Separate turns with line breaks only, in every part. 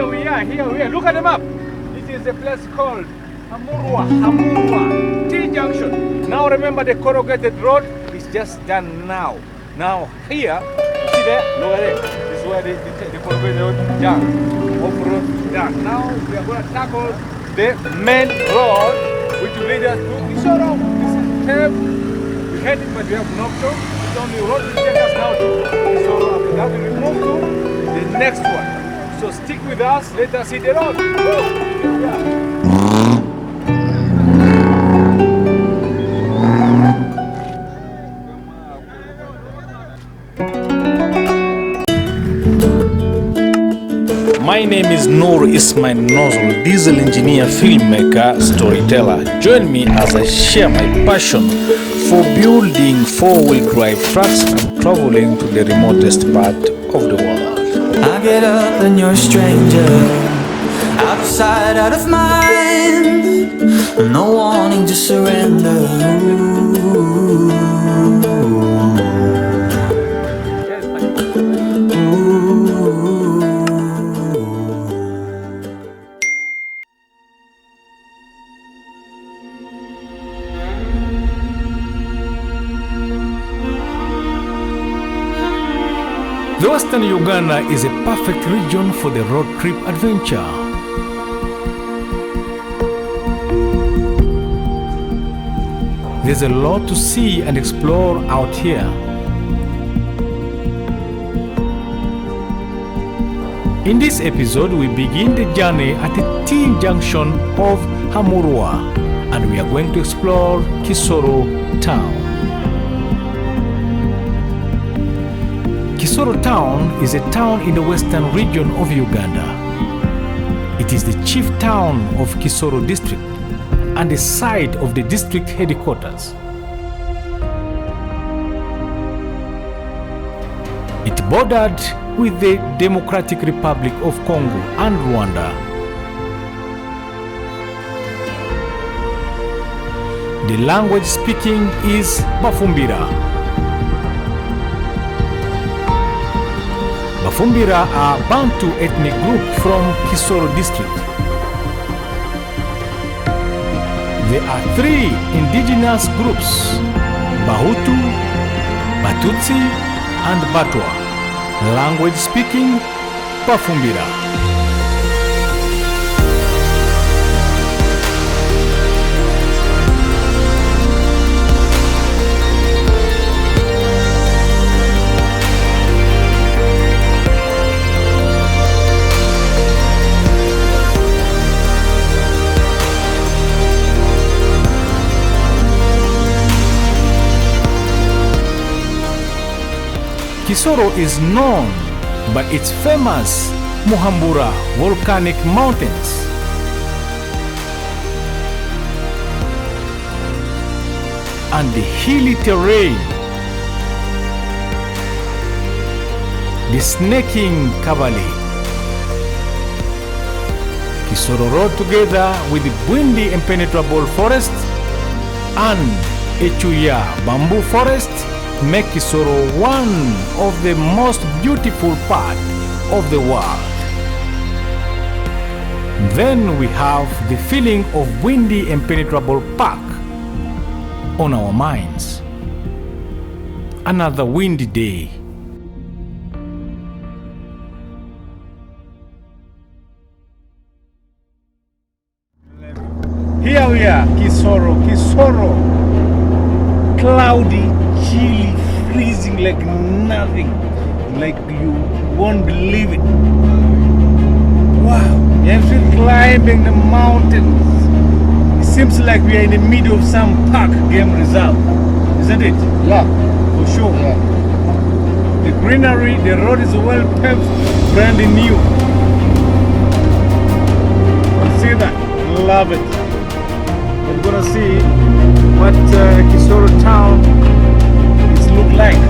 Here we are. Look at the map. This is a place called Hamurwa T-junction. Now remember the corrugated road is just done now. Now here, see there? Look at it. This is where the corrugated road is done. Off-road done. Now we are going to tackle the main road which will lead us to Kisoro. This is paved. We headed but we have no option. It's only road will take us now to Kisoro. After that we move to the next one. So stick with us, let us hit the road.
My name is Noor Ismail Nozul, diesel engineer, filmmaker, storyteller. Join me as I share my passion for building four-wheel drive trucks and traveling to the remotest part of the world.
I get up and you're a stranger, out of sight, out of mind, no wanting to surrender.
The Western Uganda is a perfect region for the road trip adventure. There's a lot to see and explore out here. In this episode, we begin the journey at the T-junction of Hamurwa, and we are going to explore Kisoro town. Kisoro town is a town in the Western Region of Uganda. It is the chief town of Kisoro District and the site of the district headquarters. It bordered with the Democratic Republic of Congo and Rwanda. The language speaking is Bafumbira. Bafumbira are Bantu ethnic group from Kisoro District. There are three indigenous groups: Bahutu, Batutsi, and Batwa. Language speaking Bafumbira. Kisoro is known by its famous Muhambura volcanic mountains. And the hilly terrain, the snaking Kabali. Kisoro Road, together with the Bwindi impenetrable forest and Echuya bamboo forest, make Kisoro one of the most beautiful parts of the world. Then we have the feeling of windy impenetrable park on our minds. Another windy day.
Here we are, Kisoro. Cloudy, chilly, freezing like nothing. Like you won't believe it. Wow, you're still climbing the mountains. It seems like we are in the middle of some park game reserve. Isn't it?
Yeah,
For sure.
yeah.
The greenery, the road is well paved, brand new. See that? Love it. We're gonna see what Kisoro town is look like.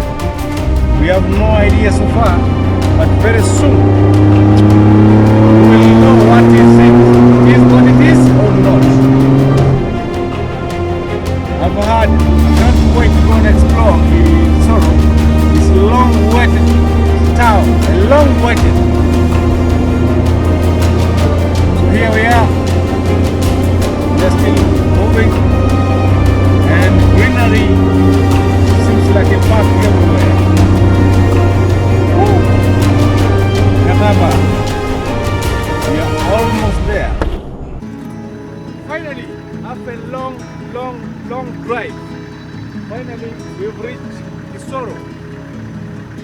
We have no idea so far, but very soon we will know what is what it is or not. I've heard, can't wait to go and explore Kisoro. It's long-awaited town, a long-awaited.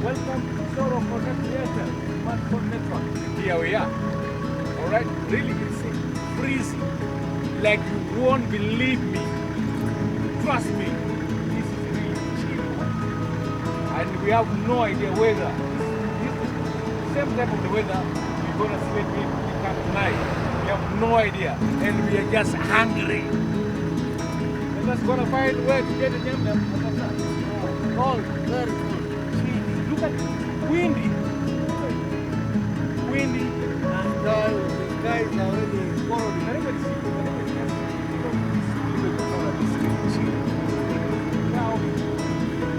Welcome to Kisoro Creator, smartphone network. Here we are. Alright, really it's freezing. Like you won't believe me. Trust me. This is really chill. And we have no idea weather. This same type of the weather we're gonna sleep in camp tonight. We have no idea. And we are just hungry. We're just gonna find where to get the name. Cold, very cold. Look at it. Windy. Windy. And the sky is already cold. Now,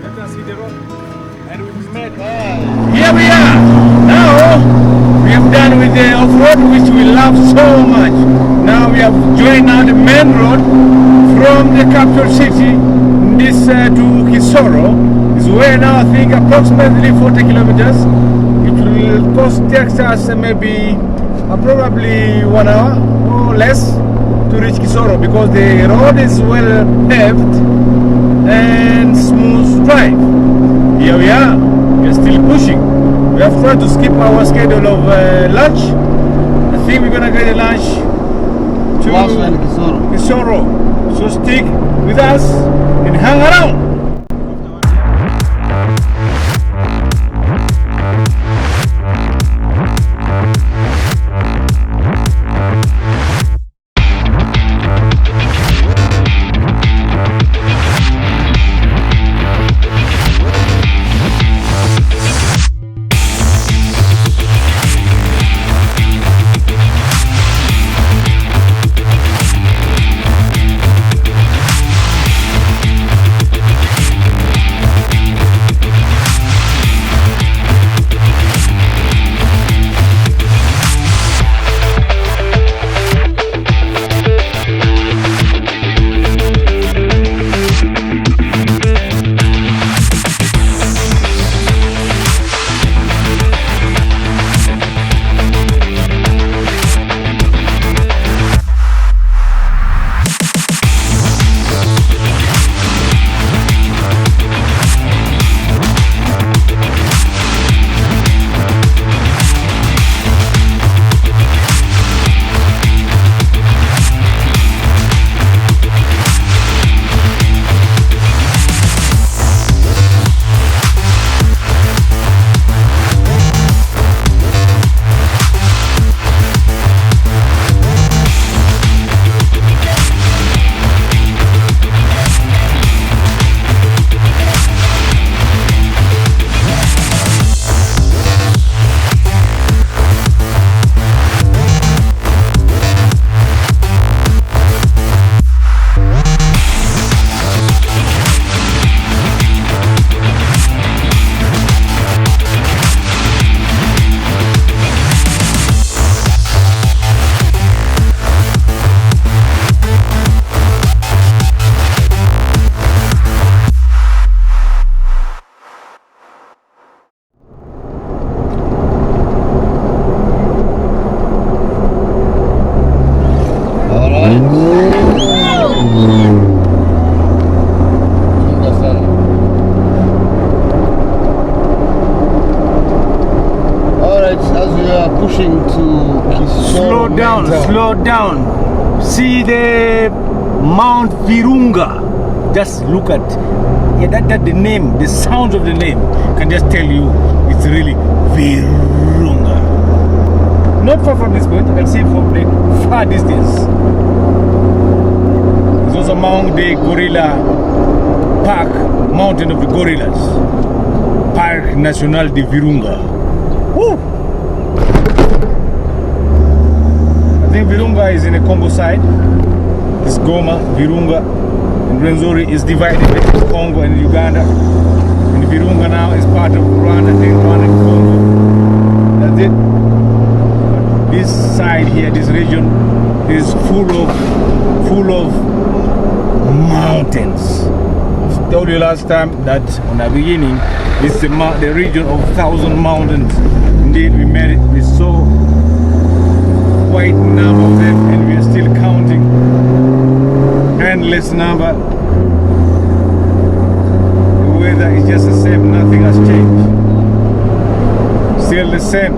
let us see the road. And we've met. Here we are. Now, we have done with the off-road, which we love so much. Now we have joined now the main road from the capital city, this to Kisoro. Is where now I think approximately 40 kilometers. It will cost us maybe probably 1 hour or less to reach Kisoro because the road is well paved and smooth drive. Here we are. We are still pushing. We have tried to skip our schedule of lunch. I think we're gonna get a lunch to Kisoro. So stick with us and hang around. Slow down. See the Mount Virunga. Just look at that the name, the sound of the name can just tell you it's really Virunga. Not far from this point, you can see from the far distance. It's also among the gorilla park, mountain of the gorillas. Parc National de Virunga. Woo! I think Virunga is in the Congo side. This Goma, Virunga, and Rwenzori is divided between Congo and Uganda. And Virunga now is part of Rwanda, I think Rwanda and Congo. That's it. But this side here, this region, is full of mountains. I told you last time that on the beginning, it's the region of 1,000 mountains. Indeed, we made it. We saw quite number of them, and we are still counting endless number. The weather is just the same, nothing has changed. the same.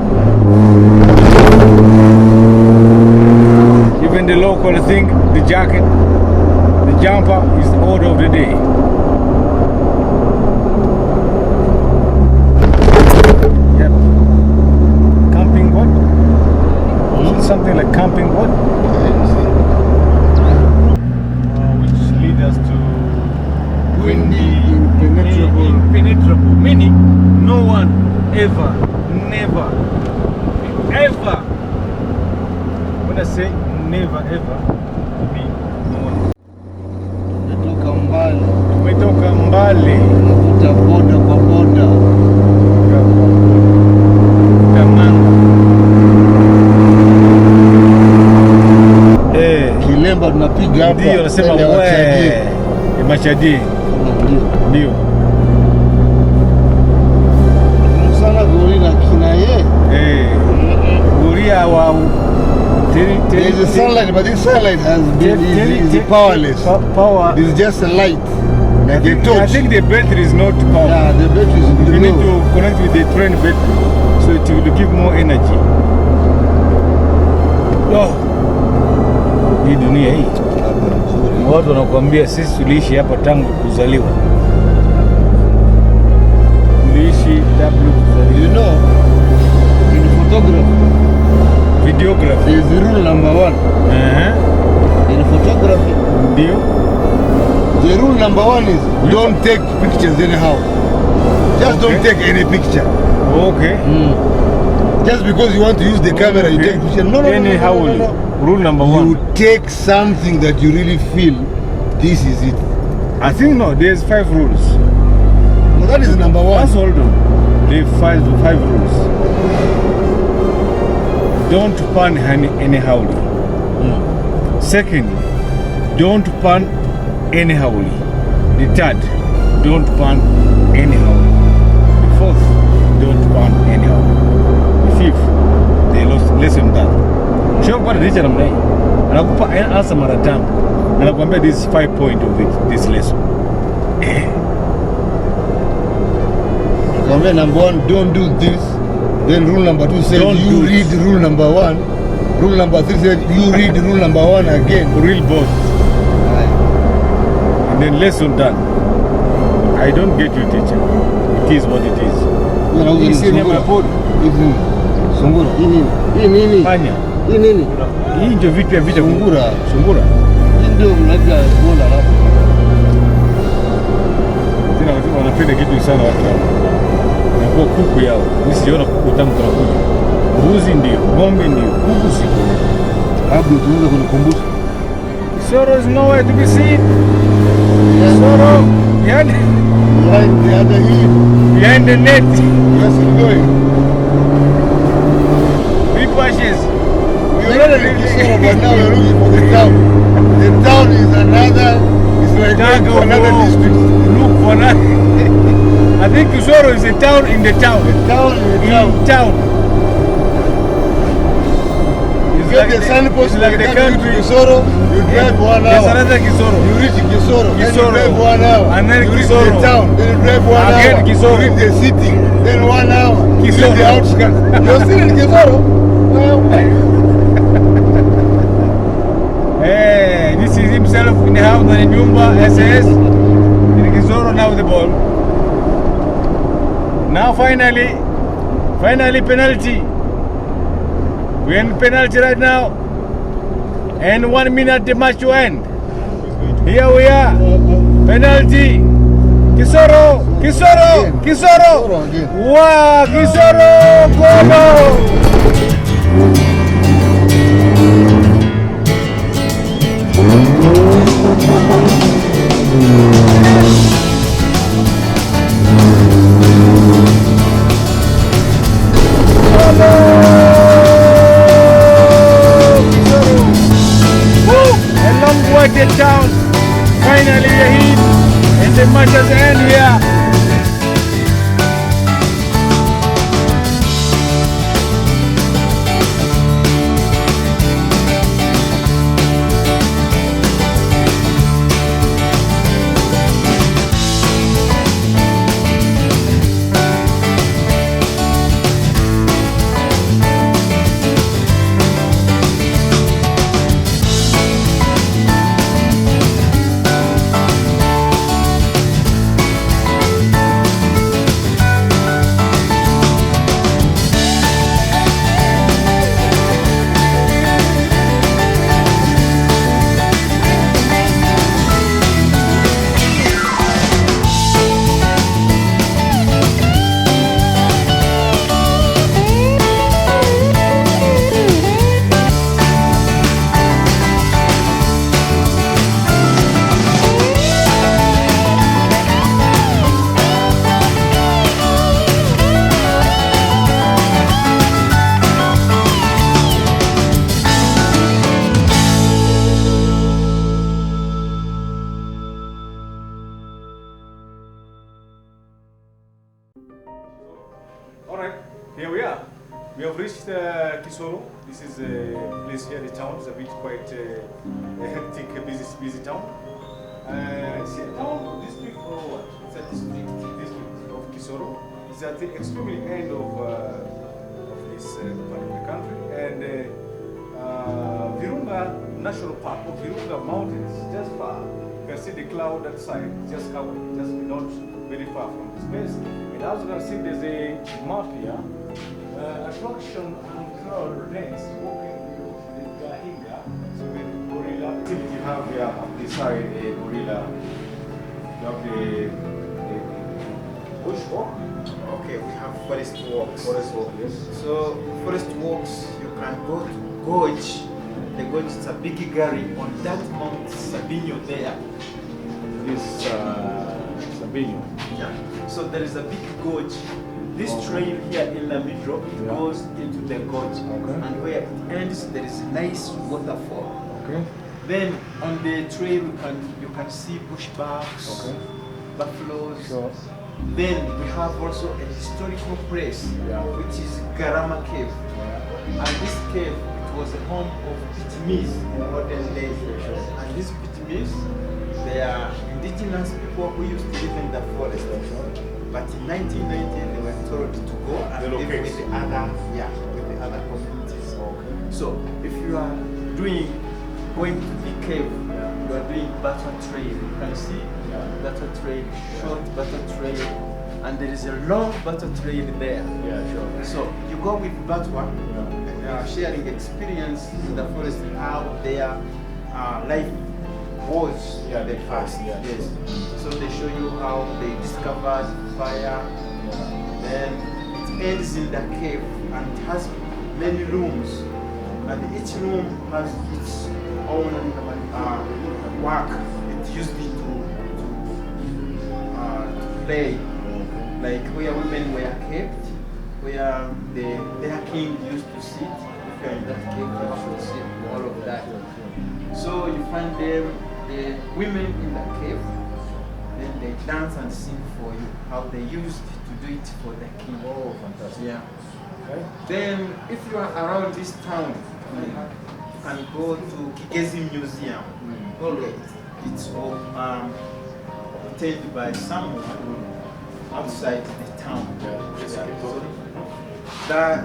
Even the local thing, the jacket, the jumper is the order of the day. Yep. Camping what? Something like camping what? Which leads us to windy, impenetrable, meaning no one ever, never, ever. When I say never ever, I mean no one. Tumetoka mbali.
Unavuta boda kwa boda. Kilemba tunapiga hapa.
Ndio nasema wewe. Machadi. Ndio.
Sana gorilla kina ye.
Gorilla wa
there is a sunlight, but this sunlight has been is powerless.
Power.
This is just a light. Like a torch.
I think the battery is not power.
Yeah, the battery is in the
You need
middle.
to connect with the train battery so it will give more energy. Hii dunia hii. Watu wanakuambia sisi tuliishi hapa tangu kuzaliwa. Tuliishi tangu kuzaliwa.
You know, in photography,
videography,
there is rule number 1. In photography,
ndio.
The rule number 1 is don't take pictures anyhow. Just don't take any picture.
Okay.
Just because you want to use the camera, you take picture. No.
Rule number 1.
You take something that you really feel this is it.
I think no, there's 5 rules.
Well, that is number 1.
Let's hold on. There are 5 rules. Don't pan anyhow. Second, don't pan anyhow. The third, don't pan anyhow. The fourth, don't pan anyhow. The fifth, they lost lesson that. Sio kwa teacher namna hii. Anakupa answer mara 5. Anakuambia this is 5 point of this lesson.
Comment number 1, don't do this. Then rule number 2 says
Don't
you
do
read
it.
rule number 1. Rule number 3 says you read rule number 1 again.
Real boss. And then lesson done. I don't get you, teacher. It is what it is. Hii si nyama ya pori.
Sungura. Hii nini?
Panya.
Hii nini?
Hii ndio vitu ya vita.
Sungura.
Sungura.
Hii ndio mnaga bola hapo.
Tena watu wanapenda kitu sana watu hao. Inakuwa kuku yao. Mimi sijaona kuku tamu kama kuku. Mbuzi ndio, ng'ombe ndio, kuku siko.
Hapo tunaweza kunikumbusha.
Kisoro is nowhere to be seen. Kisoro, behind
the other hill.
Behind the net.
Where's it going?
Big bushes.
We already in Kisoro, but now we're looking for the town. The town is another, it's like going to another district.
Look for that. I think Kisoro is a town in the town.
The town in the town.
In town.
You get the signpost
like the country.
Kisoro, you drive 1 hour.
There's another Kisoro.
You reach Kisoro, then you
Kisoro.
drive 1 hour.
And then
you reach
Kisoro.
the town, then you drive 1
Again
hour.
Kisoro.
You reach the city, then 1 hour. You
Kisoro.
reach the outskirts. You're still in Kisoro.
Hey, this is himself in the house in Nyumba SS. In Kisoro now the ball. Now finally penalty. We're in penalty right now. And 1 minute the match to end. Here we are. Penalty. Kisoro.
Kisoro again.
Wow, Kisoro. Goal. The town finally a hit and the match has ended here. Alright, here we are. We have reached Kisoro. This is a place here, the town is a bit quite a hectic, busy town. See, the town, district or what? It's a district of Kisoro. It's at the extremely end of this part of the country. And Virunga National Park, or Virunga Mountains, just far. You can see the cloud that side, just covered, just not very far from this place. And as you can see, there's a map here. Attraction and crowd dance, walking the Gahinga, so the gorilla. You have here on this side a gorilla. You have the bushwalk.
Okay, we have forest walks.
Forest walk, yes.
So forest walks, you can go to gorge. The gorge is a big gully on that Mount Sabinyo there.
This Sabinyo.
Yeah. So there is a big gorge. This trail here in the middle, it goes into the gorge.
Okay.
And where it ends, there is a nice waterfall.
Okay.
Then on the trail, you can see bushbacks,
Okay.
buffaloes.
Sure.
Then we have also a historical place, which is Garama Cave. And this cave, it was the home of Pygmies in modern days. And these Pygmies, they are indigenous people who used to live in the forest. But in 1990, they were told to go and live with the other communities.
Okay.
So if you are going to the cave, you are doing battle trail. You can see battle trail, short battle trail, and there is a long battle trail there.
Yeah, sure.
So you go with batwa, sharing experience in the forest, how their life was in the past. Yes. So they show you how they discovered fire. Then it ends in the cave and it has many rooms. And each room has its own work. It used to play, like where women were kept, where their king used to sit. If you are in that cave, you should see all of that. So you find them, the women in the cave, then they dance and sing for you, how they used to do it for the king.
Oh, fantastic.
Yeah.
Okay.
Then if you are around this town, you can go to Kigezi Museum. Okay. It's obtained by someone outside the town.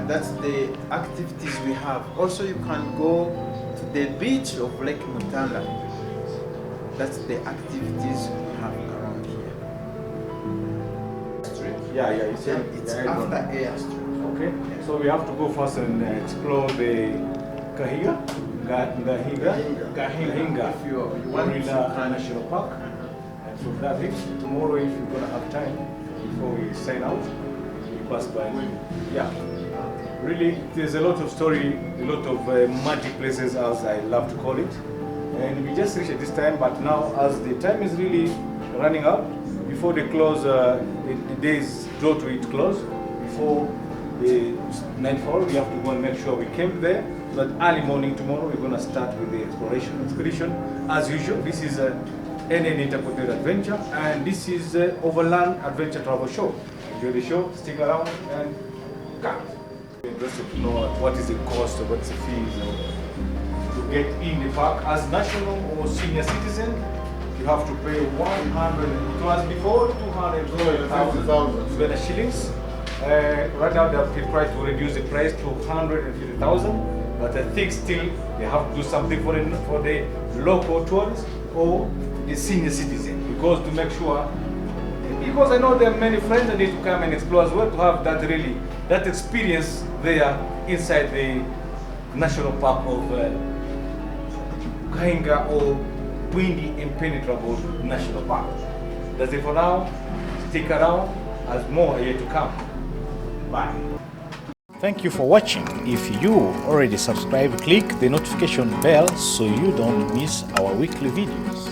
That's the activities we have. Also, you can go to the beach of Lake Mutanda. That's the activities we have around here.
It's
After airstrip.
Okay. So we have to go first and explore the Gahinga.
If you want to
National Park. And so that is tomorrow, if you're gonna have time before we sign out, we pass by. Yeah. Really, there's a lot of story, a lot of magic places, as I love to call it. And we just reached at this time, but now as the time is really running up, before they close, the days draw to its close, before the nightfall, we have to go and make sure we camp there. So that early morning tomorrow, we're going to start with the expedition. As usual, this is NN Intercontinental Adventure, and this is Overland Adventure Travel Show. Enjoy the show, stick around, and come. Interested to know what is the cost or what's the fees to get in the park. As national or senior citizen, you have to pay 100. It was before 200,000 Uganda shillings. Right now they have tried to reduce the price to 150,000, but I think still they have to do something for the local tourists or the senior citizen, because to make sure. Because I know there are many friends that need to come and explore as well, to have that experience there inside the National Park of Gahinga or Windy Impenetrable National Park. That's it for now. Stick around as more are yet to come. Bye.
Thank you for watching. If you already subscribed, click the notification bell so you don't miss our weekly videos.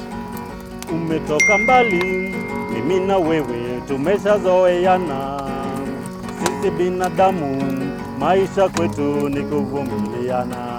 Umetoka mbali, mimi na wewe tumeshazoeana. Sisi binadamu, maisha kwetu ni kuvumiliana.